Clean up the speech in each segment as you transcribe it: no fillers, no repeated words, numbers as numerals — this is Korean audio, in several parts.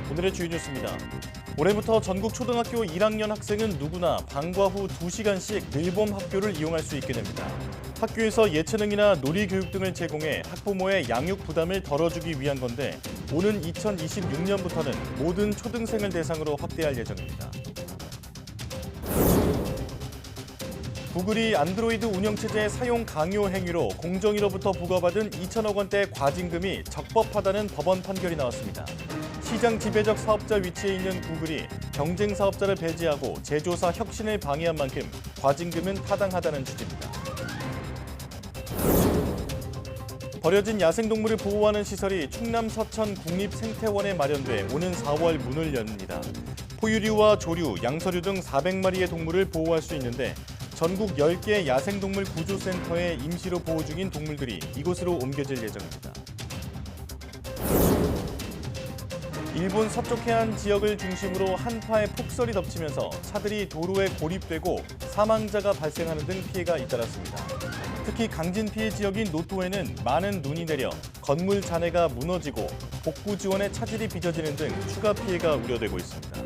오늘의 주요 뉴스입니다. 올해부터 전국 초등학교 1학년 학생은 누구나 방과 후 2시간씩 늘봄 학교를 이용할 수 있게 됩니다. 학교에서 예체능이나 놀이교육 등을 제공해 학부모의 양육 부담을 덜어주기 위한 건데 오는 2026년부터는 모든 초등생을 대상으로 확대할 예정입니다. 구글이 안드로이드 운영체제 사용 강요 행위로 공정위로부터 부과받은 2천억 원대 과징금이 적법하다는 법원 판결이 나왔습니다. 시장 지배적 사업자 위치에 있는 구글이 경쟁 사업자를 배제하고 제조사 혁신을 방해한 만큼 과징금은 타당하다는 취지입니다. 버려진 야생동물을 보호하는 시설이 충남 서천 국립생태원에 마련돼 오는 4월 문을 엽니다. 포유류와 조류, 양서류 등 400마리의 동물을 보호할 수 있는데 전국 10개 야생동물 구조센터에 임시로 보호 중인 동물들이 이곳으로 옮겨질 예정입니다. 일본 서쪽 해안 지역을 중심으로 한파의 폭설이 덮치면서 차들이 도로에 고립되고 사망자가 발생하는 등 피해가 잇따랐습니다. 특히 강진 피해 지역인 노토에는 많은 눈이 내려 건물 잔해가 무너지고 복구 지원에 차질이 빚어지는 등 추가 피해가 우려되고 있습니다.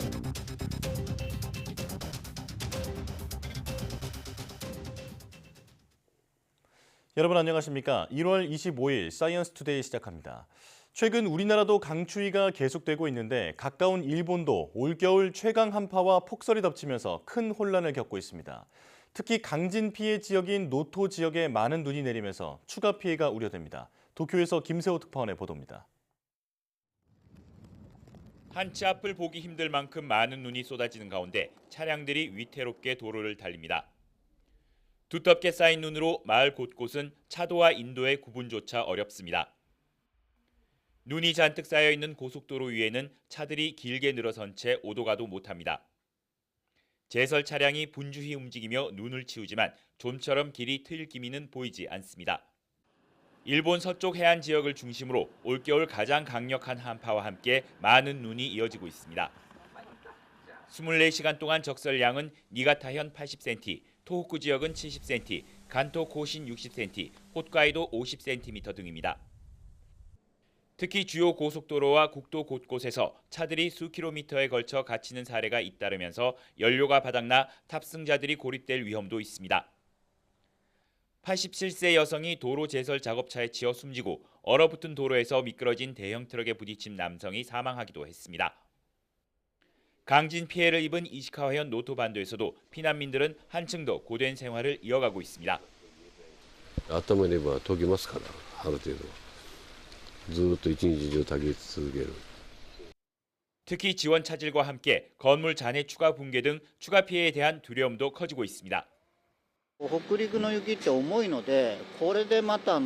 여러분 안녕하십니까? 1월 25일 사이언스 투데이 시작합니다. 최근 우리나라도 강추위가 계속되고 있는데 가까운 일본도 올겨울 최강 한파와 폭설이 덮치면서 큰 혼란을 겪고 있습니다. 특히 강진 피해 지역인 노토 지역에 많은 눈이 내리면서 추가 피해가 우려됩니다. 도쿄에서 김세호 특파원의 보도입니다. 한치 앞을 보기 힘들 만큼 많은 눈이 쏟아지는 가운데 차량들이 위태롭게 도로를 달립니다. 두텁게 쌓인 눈으로 마을 곳곳은 차도와 인도의 구분조차 어렵습니다. 눈이 잔뜩 쌓여있는 고속도로 위에는 차들이 길게 늘어선 채 오도 가도 못합니다. 제설 차량이 분주히 움직이며 눈을 치우지만 좀처럼 길이 트일 기미는 보이지 않습니다. 일본 서쪽 해안 지역을 중심으로 올겨울 가장 강력한 한파와 함께 많은 눈이 이어지고 있습니다. 24시간 동안 적설량은 니가타현 80cm, 토호쿠 지역은 70cm, 간토 고신 60cm, 홋카이도 50cm 등입니다. 특히 주요 고속도로와 국도 곳곳에서 차들이 수 킬로미터에 걸쳐 갇히는 사례가 잇따르면서 연료가 바닥나 탑승자들이 고립될 위험도 있습니다. 87세 여성이 도로 제설 작업차에 치여 숨지고 얼어붙은 도로에서 미끄러진 대형 트럭에 부딪힌 남성이 사망하기도 했습니다. 강진 피해를 입은 이시카와현 노토반도에서도 피난민들은 한층 더 고된 생활을 이어가고 있습니다. 頭には研ぎますから、ある程度ずっと一日中炊き続ける。 특히 지원 차질과 함께 건물 잔해 추가 붕괴 등 추가 피해에 대한 두려움도 커지고 있습니다. 北陸の雪って重いので、これでまた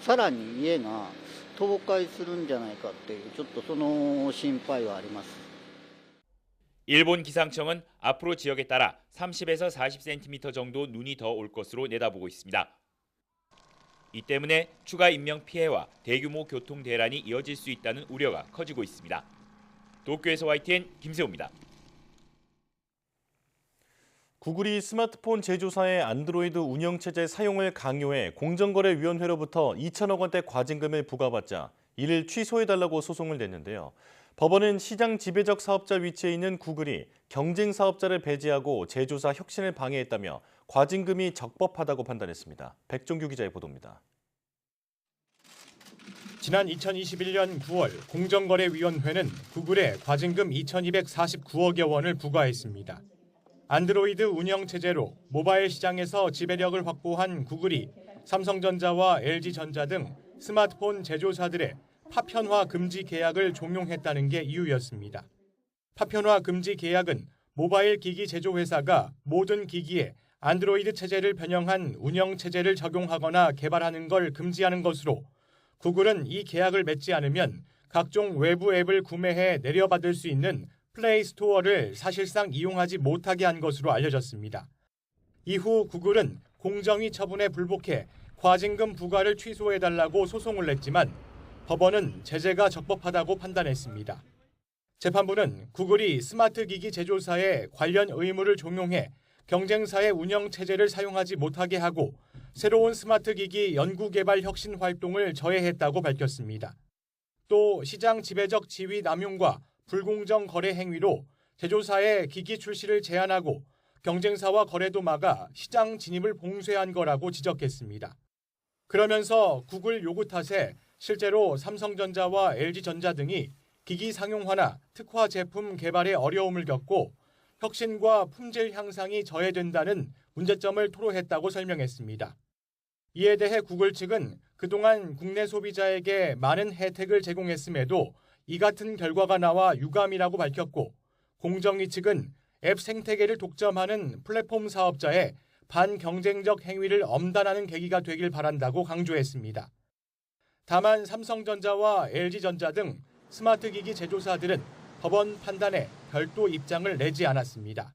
さらに家が倒壊するんじゃないかっていうちょっとその心配はあります。 일본 기상청은 앞으로 지역에 따라 30에서 40cm 정도 눈이 더 올 것으로 내다보고 있습니다. 이 때문에 추가 인명 피해와 대규모 교통 대란이 이어질 수 있다는 우려가 커지고 있습니다. 도쿄에서 YTN 김세호입니다. 구글이 스마트폰 제조사의 안드로이드 운영체제 사용을 강요해 공정거래위원회로부터 2천억 원대 과징금을 부과받자 이를 취소해달라고 소송을 냈는데요. 법원은 시장 지배적 사업자 위치에 있는 구글이 경쟁 사업자를 배제하고 제조사 혁신을 방해했다며 과징금이 적법하다고 판단했습니다. 백종규 기자의 보도입니다. 지난 2021년 9월 공정거래위원회는 구글에 과징금 2,249억여 원을 부과했습니다. 안드로이드 운영체제로 모바일 시장에서 지배력을 확보한 구글이 삼성전자와 LG전자 등 스마트폰 제조사들의 파편화 금지 계약을 종용했다는 게 이유였습니다. 파편화 금지 계약은 모바일 기기 제조회사가 모든 기기에 안드로이드 체제를 변형한 운영체제를 적용하거나 개발하는 걸 금지하는 것으로 구글은 이 계약을 맺지 않으면 각종 외부 앱을 구매해 내려받을 수 있는 플레이 스토어를 사실상 이용하지 못하게 한 것으로 알려졌습니다. 이후 구글은 공정위 처분에 불복해 과징금 부과를 취소해달라고 소송을 냈지만 법원은 제재가 적법하다고 판단했습니다. 재판부는 구글이 스마트 기기 제조사에 관련 의무를 종용해 경쟁사의 운영 체제를 사용하지 못하게 하고 새로운 스마트 기기 연구 개발 혁신 활동을 저해했다고 밝혔습니다. 또 시장 지배적 지위 남용과 불공정 거래 행위로 제조사의 기기 출시를 제한하고 경쟁사와 거래도 막아 시장 진입을 봉쇄한 거라고 지적했습니다. 그러면서 구글 요구 탓에 실제로 삼성전자와 LG전자 등이 기기 상용화나 특화 제품 개발에 어려움을 겪고 혁신과 품질 향상이 저해된다는 문제점을 토로했다고 설명했습니다. 이에 대해 구글 측은 그동안 국내 소비자에게 많은 혜택을 제공했음에도 이 같은 결과가 나와 유감이라고 밝혔고, 공정위 측은 앱 생태계를 독점하는 플랫폼 사업자의 반경쟁적 행위를 엄단하는 계기가 되길 바란다고 강조했습니다. 다만 삼성전자와 LG전자 등 스마트 기기 제조사들은 법원 판단에 별도 입장을 내지 않았습니다.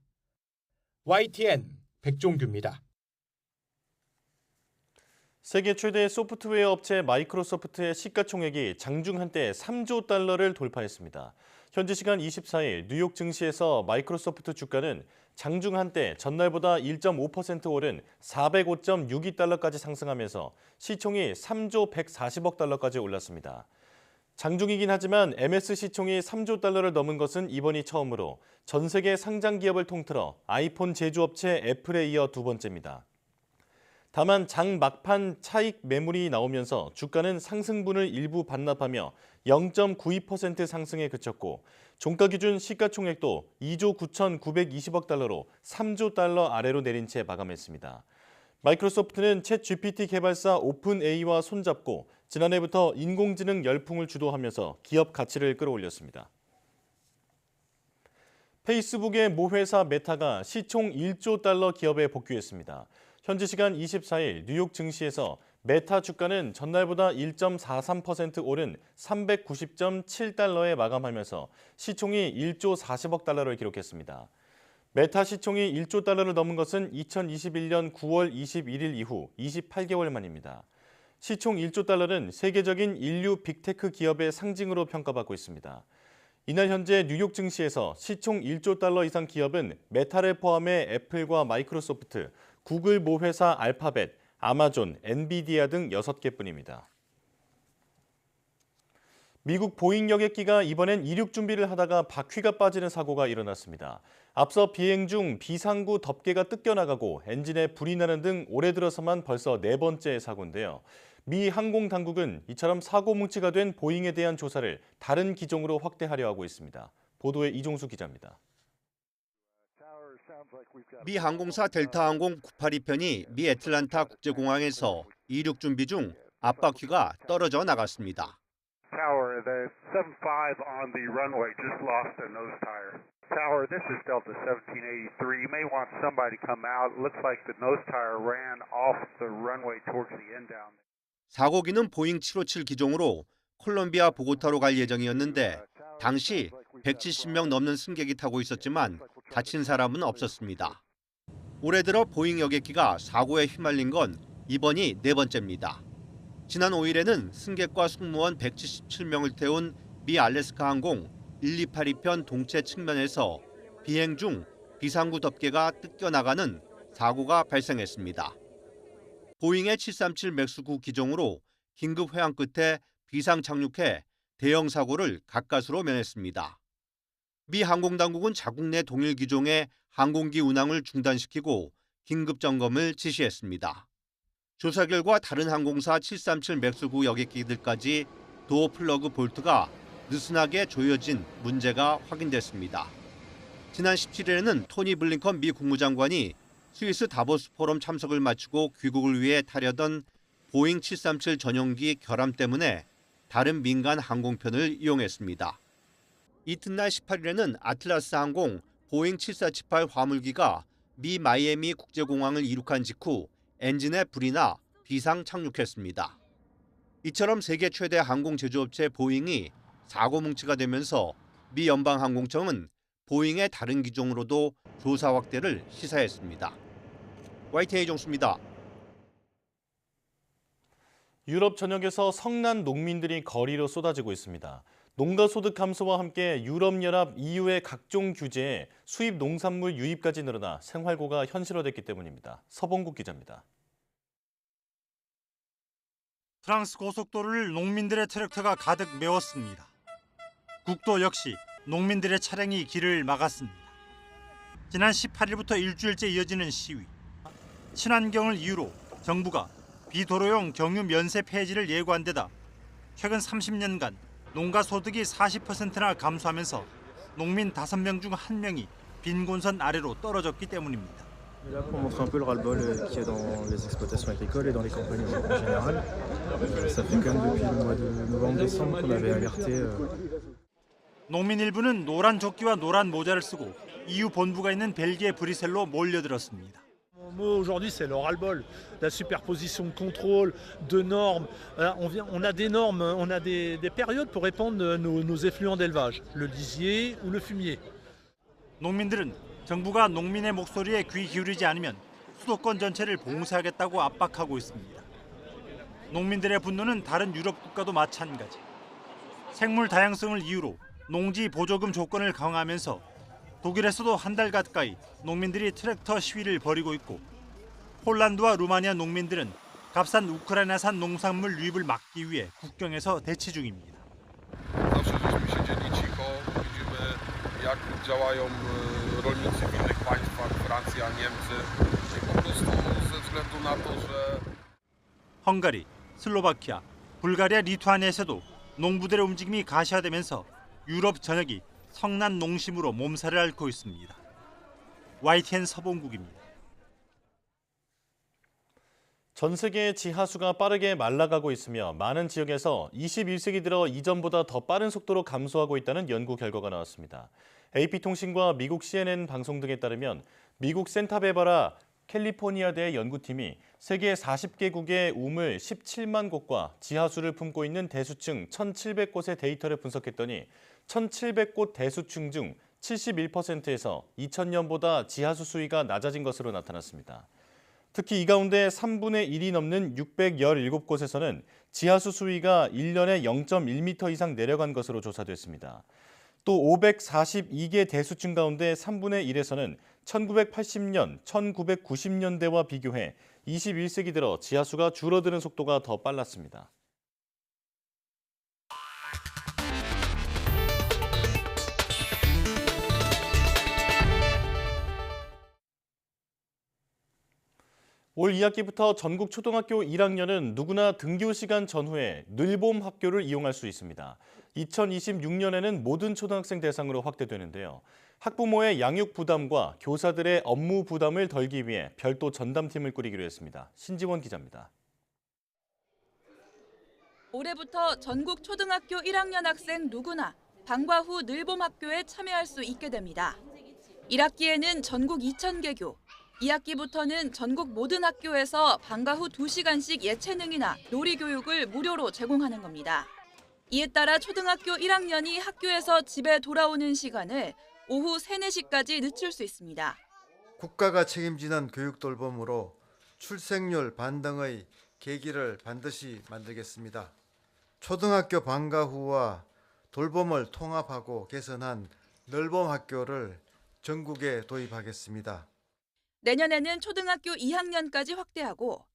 YTN 백종규입니다. 세계 최대 소프트웨어 업체 마이크로소프트의 시가총액이 장중 한때 3조 달러를 돌파했습니다. 현지 시간 24일 뉴욕 증시에서 마이크로소프트 주가는 장중 한때 전날보다 1.5% 오른 405.62달러까지 상승하면서 시총이 3조 140억 달러까지 올랐습니다. 장중이긴 하지만 MS 시총이 3조 달러를 넘은 것은 이번이 처음으로 전 세계 상장 기업을 통틀어 아이폰 제조업체 애플에 이어 두 번째입니다. 다만 장 막판 차익 매물이 나오면서 주가는 상승분을 일부 반납하며 0.92% 상승에 그쳤고, 종가 기준 시가총액도 2조 9,920억 달러로 3조 달러 아래로 내린 채 마감했습니다. 마이크로소프트는 챗 GPT 개발사 오픈AI와 손잡고 지난해부터 인공지능 열풍을 주도하면서 기업 가치를 끌어올렸습니다. 페이스북의 모회사 메타가 시총 1조 달러 기업에 복귀했습니다. 현지 시간 24일 뉴욕 증시에서 메타 주가는 전날보다 1.43% 오른 390.7달러에 마감하면서 시총이 1조 40억 달러를 기록했습니다. 메타 시총이 1조 달러를 넘은 것은 2021년 9월 21일 이후 28개월 만입니다. 시총 1조 달러는 세계적인 인류 빅테크 기업의 상징으로 평가받고 있습니다. 이날 현재 뉴욕 증시에서 시총 1조 달러 이상 기업은 메타를 포함해 애플과 마이크로소프트, 구글 모회사 알파벳, 아마존, 엔비디아 등 6개뿐입니다. 미국 보잉 여객기가 이번엔 이륙 준비를 하다가 바퀴가 빠지는 사고가 일어났습니다. 앞서 비행 중 비상구 덮개가 뜯겨나가고 엔진에 불이 나는 등 올해 들어서만 벌써 4번째 사고인데요. 미 항공 당국은 이처럼 사고 뭉치가 된 보잉에 대한 조사를 다른 기종으로 확대하려 하고 있습니다. 보도에 이종수 기자입니다. 미 항공사 델타항공 982편이 미 애틀란타 국제공항에서 이륙 준비 중 앞바퀴가 떨어져 나갔습니다. Tower, the 75 on the runway just lost their nose tire. Tower, this is Delta 1783. You may want somebody to come out. It looks like the nose tire ran off the runway towards the end down. 사고기는 보잉 757 기종으로 콜롬비아 보고타로 갈 예정이었는데 당시 170명 넘는 승객이 타고 있었지만 다친 사람은 없었습니다. 올해 들어 보잉 여객기가 사고에 휘말린 건 이번이 4번째입니다. 지난 5일에는 승객과 승무원 177명을 태운 미 알래스카 항공 1282편 동체 측면에서 비행 중 비상구 덮개가 뜯겨나가는 사고가 발생했습니다. 보잉의 737 맥스 9 기종으로 긴급 회항 끝에 비상 착륙해 대형 사고를 가까스로 면했습니다. 미 항공당국은 자국 내 동일 기종의 항공기 운항을 중단시키고 긴급 점검을 지시했습니다. 조사 결과 다른 항공사 737 맥스 9 여객기들까지 도어 플러그 볼트가 느슨하게 조여진 문제가 확인됐습니다. 지난 17일에는 토니 블링컨 미 국무장관이 스위스 다보스 포럼 참석을 마치고 귀국을 위해 타려던 보잉 737 전용기 결함 때문에 다른 민간 항공편을 이용했습니다. 이튿날 18일에는 아틀라스 항공 보잉 7478 화물기가 미 마이애미 국제공항을 이륙한 직후 엔진에 불이 나 비상 착륙했습니다. 이처럼 세계 최대 항공 제조업체 보잉이 사고 뭉치가 되면서 미 연방항공청은 보잉의 다른 기종으로도 조사 확대를 시사했습니다. YTN 이종수입니다. 유럽 전역에서 성난 농민들이 거리로 쏟아지고 있습니다. 농가 소득 감소와 함께 유럽연합 EU의 각종 규제에 수입 농산물 유입까지 늘어나 생활고가 현실화됐기 때문입니다. 서봉국 기자입니다. 프랑스 고속도로를 농민들의 트랙터가 가득 메웠습니다. 국도 역시 농민들의 차량이 길을 막았습니다. 지난 18일부터 일주일째 이어지는 시위. 친환경을 이유로 정부가 비도로용 경유 면세 폐지를 예고한 데다 최근 30년간 농가 소득이 40%나 감소하면서 농민 5명 중 1명이 빈곤선 아래로 떨어졌기 때문입니다. Là pour montrer un peu le ras-le-bol qu'il y a dans les exploitations agricoles et dans les campagnes en général. Ça fait quand même depuis le mois de novembre-décembre qu'on avait alerté. 농민 일부는 노란 조끼와 노란 모자를 쓰고 EU 본부가 있는 벨기에 브뤼셀로 몰려들었습니다. Mon mot aujourd'hui, c'est le ras-le-bol, la superposition de contrôles, de normes. On a des normes, on a des périodes pour répandre nos effluents d'élevage, le lisier ou le fumier. 농민들은 정부가 농민의 목소리에 귀 기울이지 않으면 수도권 전체를 봉쇄하겠다고 압박하고 있습니다. 농민들의 분노는 다른 유럽 국가도 마찬가지. 생물 다양성을 이유로 농지 보조금 조건을 강화하면서 독일에서도 한 달 가까이 농민들이 트랙터 시위를 벌이고 있고 폴란드와 루마니아 농민들은 값싼 우크라이나산 농산물 유입을 막기 위해 국경에서 대치 중입니다. Zawsze żeśmy siedzieli cicho, widzimy jak działają rolnicy w innych państwach, Francja, Niemcy i po prostu ze względu na to, że 헝가리, 슬로바키아, 불가리아, 리투아니아에서도 농부들의 움직임이 가시화되면서 유럽 전역이 성난 농심으로 몸살을 앓고 있습니다. YTN 서봉국입니다. 전 세계 지하수가 빠르게 말라가고 있으며 많은 지역에서 21세기 들어 이전보다 더 빠른 속도로 감소하고 있다는 연구 결과가 나왔습니다. AP통신과 미국 CNN 방송 등에 따르면 미국 산타바바라 캘리포니아대 연구팀이 세계 40개국의 우물 17만 곳과 지하수를 품고 있는 대수층 1,700곳의 데이터를 분석했더니 1,700곳 대수층 중 71%에서 2000년보다 지하수 수위가 낮아진 것으로 나타났습니다. 특히 이 가운데 3분의 1이 넘는 617곳에서는 지하수 수위가 1년에 0.1m 이상 내려간 것으로 조사됐습니다. 또 542개 대수층 가운데 3분의 1에서는 1980년, 1990년대와 비교해 21세기 들어 지하수가 줄어드는 속도가 더 빨랐습니다. 올 2학기부터 전국 초등학교 1학년은 누구나 등교 시간 전후에 늘봄 학교를 이용할 수 있습니다. 2026년에는 모든 초등학생 대상으로 확대되는데요. 학부모의 양육 부담과 교사들의 업무 부담을 덜기 위해 별도 전담팀을 꾸리기로 했습니다. 신지원 기자입니다. 올해부터 전국 초등학교 1학년 학생 누구나 방과 후 늘봄 학교에 참여할 수 있게 됩니다. 1학기에는 전국 2,000개교, 2학기부터는 전국 모든 학교에서 방과 후 2시간씩 예체능이나 놀이 교육을 무료로 제공하는 겁니다. 이에 따라 초등학교 1학년이 학교에서 집에 돌아오는 시간을 오후 3, 4시까지 늦출 수 있습니다. 국가가 책임지는 교육 돌봄으로 출생률 반등의 계기를 반드시 만들겠습니다. 초등학교 방과 후와 돌봄을 통합하고 개선한 늘봄 학교를 전국에 도입하겠습니다. 내년에는 초등학교 2학년까지 확대하고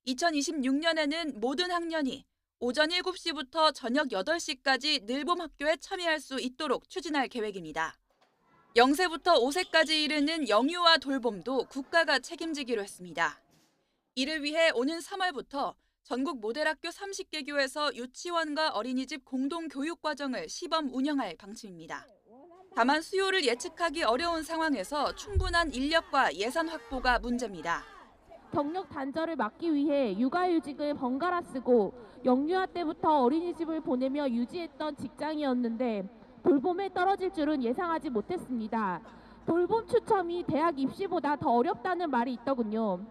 2026년에는 모든 학년이 오전 7시부터 저녁 8시까지 늘봄 학교에 참여할 수 있도록 추진할 계획입니다. 0세부터 5세까지 이르는 영유아 돌봄도 국가가 책임지기로 했습니다. 이를 위해 오는 3월부터 전국 모델학교 30개교에서 유치원과 어린이집 공동교육과정을 시범 운영할 방침입니다. 다만 수요를 예측하기 어려운 상황에서 충분한 인력과 예산 확보가 문제입니다. 경력 단절을 막기 위해 육아휴직을 번갈아 쓰고 영유아 때부터 어린이집을 보내며 유지했던 직장이었는데 돌봄에 떨어질 줄은 예상하지 못했습니다. 돌봄 추첨이 대학 입시보다 더 어렵다는 말이 있더군요.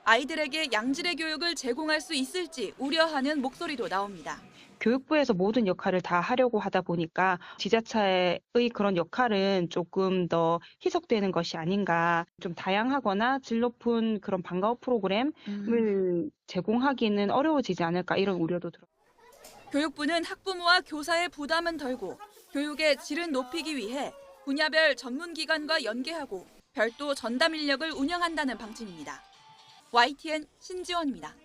아이들에게 양질의 교육을 제공할 수 있을지 우려하는 목소리도 나옵니다. 교육부에서 모든 역할을 다 하려고 하다 보니까 지자체의 그런 역할은 조금 더 희석되는 것이 아닌가. 좀 다양하거나 질 높은 그런 방과 후 프로그램을 제공하기는 어려워지지 않을까 이런 우려도 들어요. 교육부는 학부모와 교사의 부담은 덜고 교육의 질은 높이기 위해 분야별 전문기관과 연계하고 별도 전담 인력을 운영한다는 방침입니다. YTN 신지원입니다.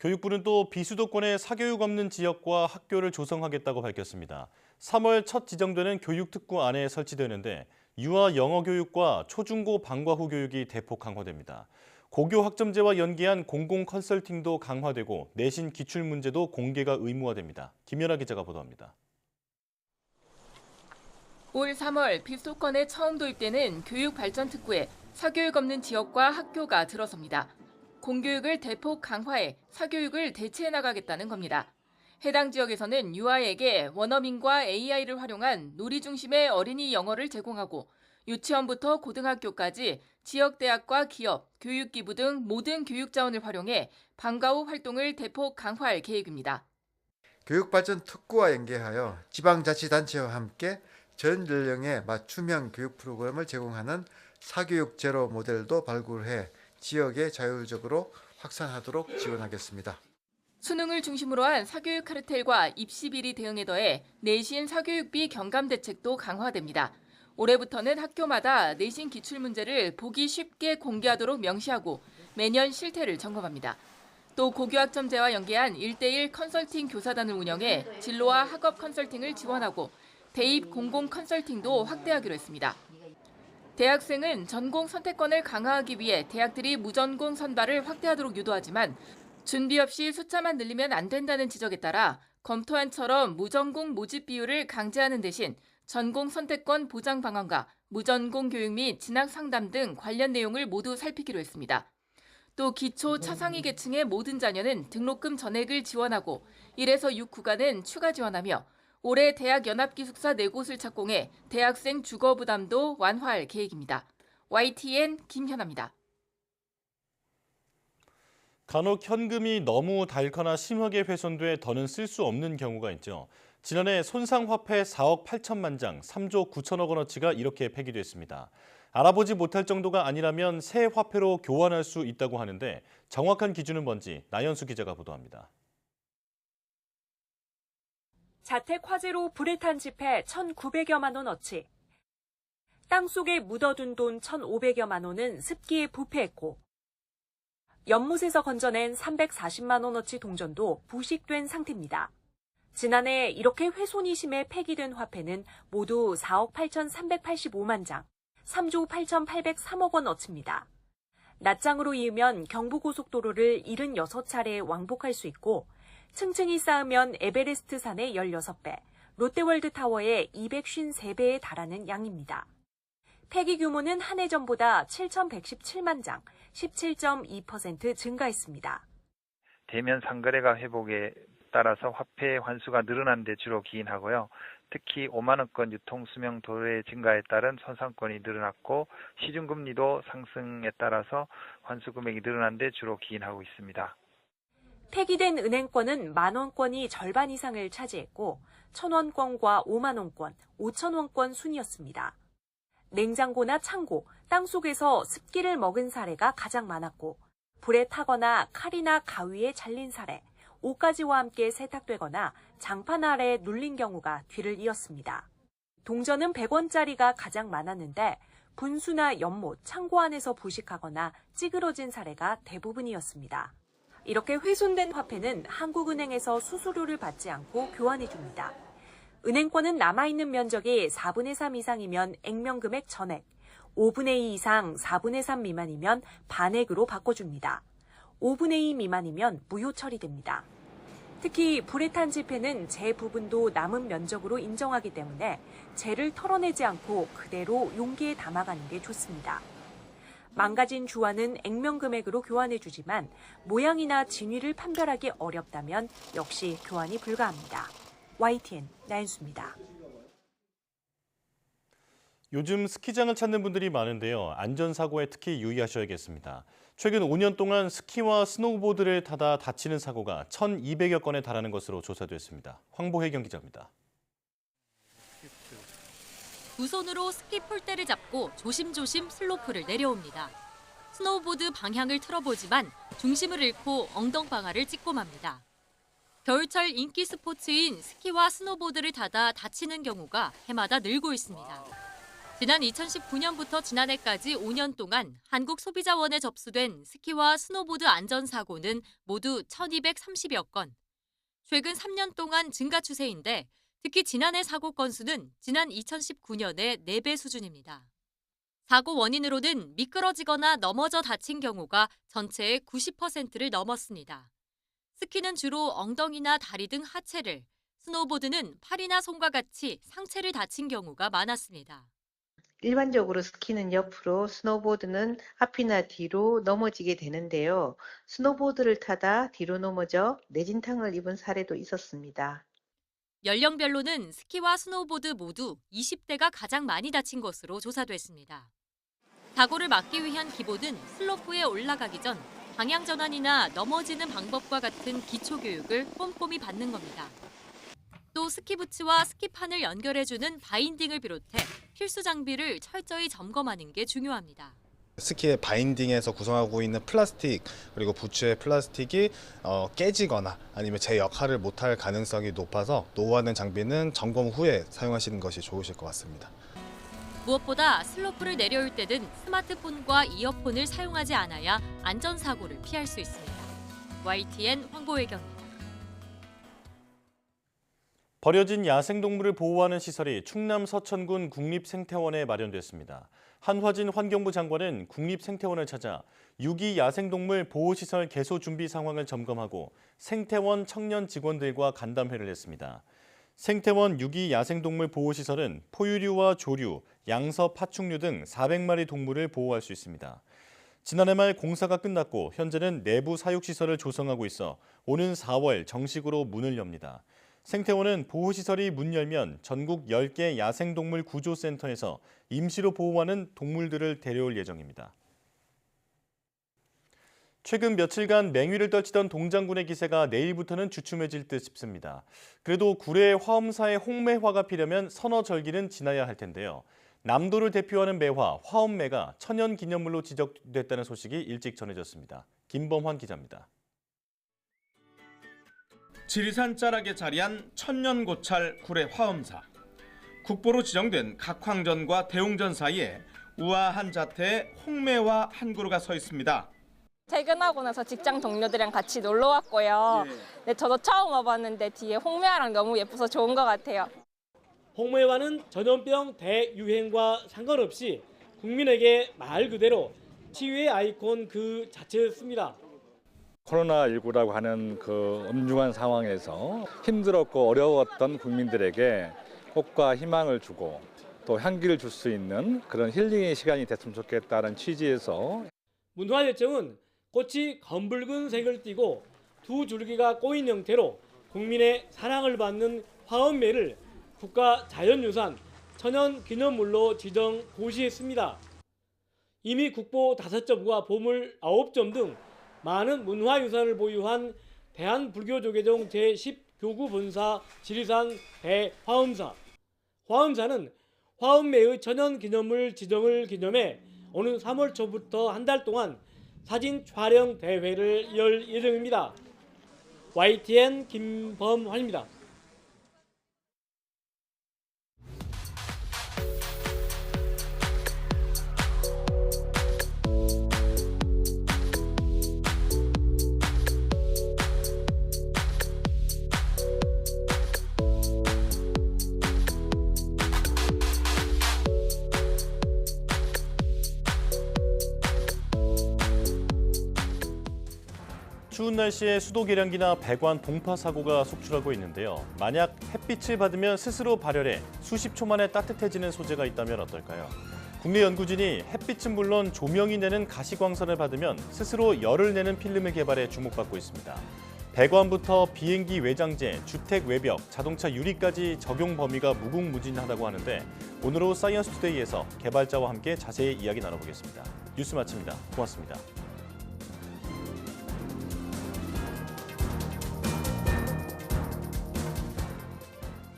교육부는 또 비수도권의 사교육 없는 지역과 학교를 조성하겠다고 밝혔습니다. 3월 첫 지정되는 교육특구안에 설치되는데 유아 영어 교육과 초중고 방과후 교육이 대폭 강화됩니다. 고교 학점제와 연계한 공공 컨설팅도 강화되고 내신 기출 문제도 공개가 의무화됩니다. 김연아 기자가 보도합니다. 올 3월 비수도권에 처음 도입되는 교육발전특구에 사교육 없는 지역과 학교가 들어섭니다. 공교육을 대폭 강화해 사교육을 대체해 나가겠다는 겁니다. 해당 지역에서는 유아에게 원어민과 AI를 활용한 놀이 중심의 어린이 영어를 제공하고 유치원부터 고등학교까지 지역 대학과 기업, 교육기부 등 모든 교육 자원을 활용해 방과 후 활동을 대폭 강화할 계획입니다. 교육발전특구와 연계하여 지방자치단체와 함께 전 연령에 맞춤형 교육 프로그램을 제공하는 사교육 제로 모델도 발굴해 지역에 자율적으로 확산하도록 지원하겠습니다. 수능을 중심으로 한 사교육 카르텔과 입시 비리 대응에 더해 내신 사교육비 경감 대책도 강화됩니다. 올해부터는 학교마다 내신 기출 문제를 보기 쉽게 공개하도록 명시하고 매년 실태를 점검합니다. 또 고교학점제와 연계한 1:1 컨설팅 교사단을 운영해 진로와 학업 컨설팅을 지원하고 대입 공공 컨설팅도 확대하기로 했습니다. 대학생은 전공 선택권을 강화하기 위해 대학들이 무전공 선발을 확대하도록 유도하지만 준비 없이 숫자만 늘리면 안 된다는 지적에 따라 검토안처럼 무전공 모집 비율을 강제하는 대신 전공 선택권 보장 방안과 무전공 교육 및 진학 상담 등 관련 내용을 모두 살피기로 했습니다. 또 기초 차상위 계층의 모든 자녀는 등록금 전액을 지원하고 1에서 6 구간은 추가 지원하며 올해 대학 연합기숙사 4곳을 착공해 대학생 주거 부담도 완화할 계획입니다. YTN 김현아입니다. 간혹 현금이 너무 닳거나 심하게 훼손돼 더는 쓸 수 없는 경우가 있죠. 지난해 손상화폐 4억 8천만 장, 3조 9천억 원어치가 이렇게 폐기됐습니다. 알아보지 못할 정도가 아니라면 새 화폐로 교환할 수 있다고 하는데 정확한 기준은 뭔지 나연수 기자가 보도합니다. 자택 화재로 불에 탄 지폐 1,900여만 원어치, 땅속에 묻어둔 돈 1,500여만 원은 습기에 부패했고 연못에서 건져낸 340만 원어치 동전도 부식된 상태입니다. 지난해 이렇게 훼손이 심해 폐기된 화폐는 모두 4억 8,385만 장, 3조 8,803억 원어치입니다. 낱장으로 이으면 경부고속도로를 76차례 왕복할 수 있고 층층이 쌓으면 에베레스트 산의 16배, 롯데월드타워의 253배에 달하는 양입니다. 폐기 규모는 한 해 전보다 7,117만 장, 17.2% 증가했습니다. 대면 상거래가 회복에 따라서 화폐 환수가 늘어난 데 주로 기인하고요. 특히 5만 원권 유통 수명 도래 증가에 따른 손상권이 늘어났고 시중금리도 상승에 따라서 환수 금액이 늘어난 데 주로 기인하고 있습니다. 폐기된 은행권은 만 원권이 절반 이상을 차지했고 1,000원권과 5만 원권, 5,000원권 순이었습니다. 냉장고나 창고, 땅속에서 습기를 먹은 사례가 가장 많았고 불에 타거나 칼이나 가위에 잘린 사례, 옷가지와 함께 세탁되거나 장판 아래 눌린 경우가 뒤를 이었습니다. 동전은 100원짜리가 가장 많았는데 분수나 연못, 창고 안에서 부식하거나 찌그러진 사례가 대부분이었습니다. 이렇게 훼손된 화폐는 한국은행에서 수수료를 받지 않고 교환해줍니다. 은행권은 남아있는 면적이 4분의 3 이상이면 액면금액 전액, 5분의 2 이상 4분의 3 미만이면 반액으로 바꿔줍니다. 5분의 2 미만이면 무효 처리됩니다. 특히 불에 탄 지폐는 재 부분도 남은 면적으로 인정하기 때문에 재를 털어내지 않고 그대로 용기에 담아가는 게 좋습니다. 망가진 주화는 액면금액으로 교환해주지만 모양이나 진위를 판별하기 어렵다면 역시 교환이 불가합니다. YTN 나연수입니다. 요즘 스키장을 찾는 분들이 많은데요. 안전사고에 특히 유의하셔야겠습니다. 최근 5년 동안 스키와 스노우보드를 타다 다치는 사고가 1,200여 건에 달하는 것으로 조사됐습니다. 황보혜경 기자입니다. 두 손으로 스키 폴대를 잡고 조심조심 슬로프를 내려옵니다. 스노우보드 방향을 틀어보지만 중심을 잃고 엉덩방아를 찍고 맙니다. 겨울철 인기 스포츠인 스키와 스노보드를 타다 다치는 경우가 해마다 늘고 있습니다. 지난 2019년부터 지난해까지 5년 동안 한국 소비자원에 접수된 스키와 스노보드 안전사고는 모두 1,230여 건. 최근 3년 동안 증가 추세인데 특히 지난해 사고 건수는 지난 2019년의 4배 수준입니다. 사고 원인으로는 미끄러지거나 넘어져 다친 경우가 전체의 90%를 넘었습니다. 스키는 주로 엉덩이나 다리 등 하체를, 스노보드는 팔이나 손과 같이 상체를 다친 경우가 많았습니다. 일반적으로 스키는 옆으로, 스노보드는 앞이나 뒤로 넘어지게 되는데요. 스노보드를 타다 뒤로 넘어져 뇌진탕을 입은 사례도 있었습니다. 연령별로는 스키와 스노보드 모두 20대가 가장 많이 다친 것으로 조사됐습니다. 사고를 막기 위한 기본은 슬로프에 올라가기 전 방향 전환이나 넘어지는 방법과 같은 기초 교육을 꼼꼼히 받는 겁니다. 또 스키부츠와 스키판을 연결해주는 바인딩을 비롯해 필수 장비를 철저히 점검하는 게 중요합니다. 스키의 바인딩에서 구성하고 있는 플라스틱 그리고 부츠의 플라스틱이 깨지거나 아니면 제 역할을 못할 가능성이 높아서 노후화된 장비는 점검 후에 사용하시는 것이 좋으실 것 같습니다. 무엇보다 슬로프를 내려올 때는 스마트폰과 이어폰을 사용하지 않아야 안전사고를 피할 수 있습니다. YTN 황보혜경입니다. 버려진 야생동물을 보호하는 시설이 충남 서천군 국립생태원에 마련됐습니다. 한화진 환경부 장관은 국립생태원을 찾아 유기 야생동물 보호시설 개소 준비 상황을 점검하고 생태원 청년 직원들과 간담회를 했습니다. 생태원 유기 야생동물 보호시설은 포유류와 조류, 양서, 파충류 등 400마리 동물을 보호할 수 있습니다. 지난해 말 공사가 끝났고 현재는 내부 사육시설을 조성하고 있어 오는 4월 정식으로 문을 엽니다. 생태원은 보호시설이 문 열면 전국 10개 야생동물 구조센터에서 임시로 보호하는 동물들을 데려올 예정입니다. 최근 며칠간 맹위를 떨치던 동장군의 기세가 내일부터는 주춤해질 듯 싶습니다. 그래도 구례 화엄사의 홍매화가 피려면 서너 절기는 지나야 할 텐데요. 남도를 대표하는 매화, 화엄매가 천연기념물로 지정됐다는 소식이 일찍 전해졌습니다. 김범환 기자입니다. 지리산 자락에 자리한 천년고찰 구례 화엄사. 국보로 지정된 각황전과 대웅전 사이에 우아한 자태의 홍매화 한 그루가 서 있습니다. 퇴근하고 나서 직장 동료들이랑 같이 놀러 왔고요. 네, 저도 처음 와봤는데 뒤에 홍매화랑 너무 예뻐서 좋은 것 같아요. 홍매화는 전염병 대유행과 상관없이 국민에게 말 그대로 치유의 아이콘 그 자체였습니다. 코로나19라고 하는 그 엄중한 상황에서 힘들었고 어려웠던 국민들에게 호과 희망을 주고 또 향기를 줄 수 있는 그런 힐링의 시간이 됐으면 좋겠다는 취지에서 문화예청은 꽃이 검붉은 색을 띠고 두 줄기가 꼬인 형태로 국민의 사랑을 받는 화엄매를 국가자연유산 천연기념물로 지정 고시했습니다. 이미 국보 5점과 보물 9점 등 많은 문화유산을 보유한 대한불교조계종 제10교구 본사 지리산 대화엄사. 화엄사는 화엄매의 천연기념물 지정을 기념해 오는 3월 초부터 한 달 동안 사진 촬영 대회를 열 예정입니다. YTN 김범환입니다. 추운 날씨에 수도 계량기나 배관 동파 사고가 속출하고 있는데요. 만약 햇빛을 받으면 스스로 발열해 수십 초 만에 따뜻해지는 소재가 있다면 어떨까요? 국내 연구진이 햇빛은 물론 조명이 내는 가시광선을 받으면 스스로 열을 내는 필름을 개발해 주목받고 있습니다. 배관부터 비행기 외장재, 주택 외벽, 자동차 유리까지 적용 범위가 무궁무진하다고 하는데 오늘 오후 사이언스 투데이에서 개발자와 함께 자세히 이야기 나눠보겠습니다. 뉴스 마칩니다. 고맙습니다.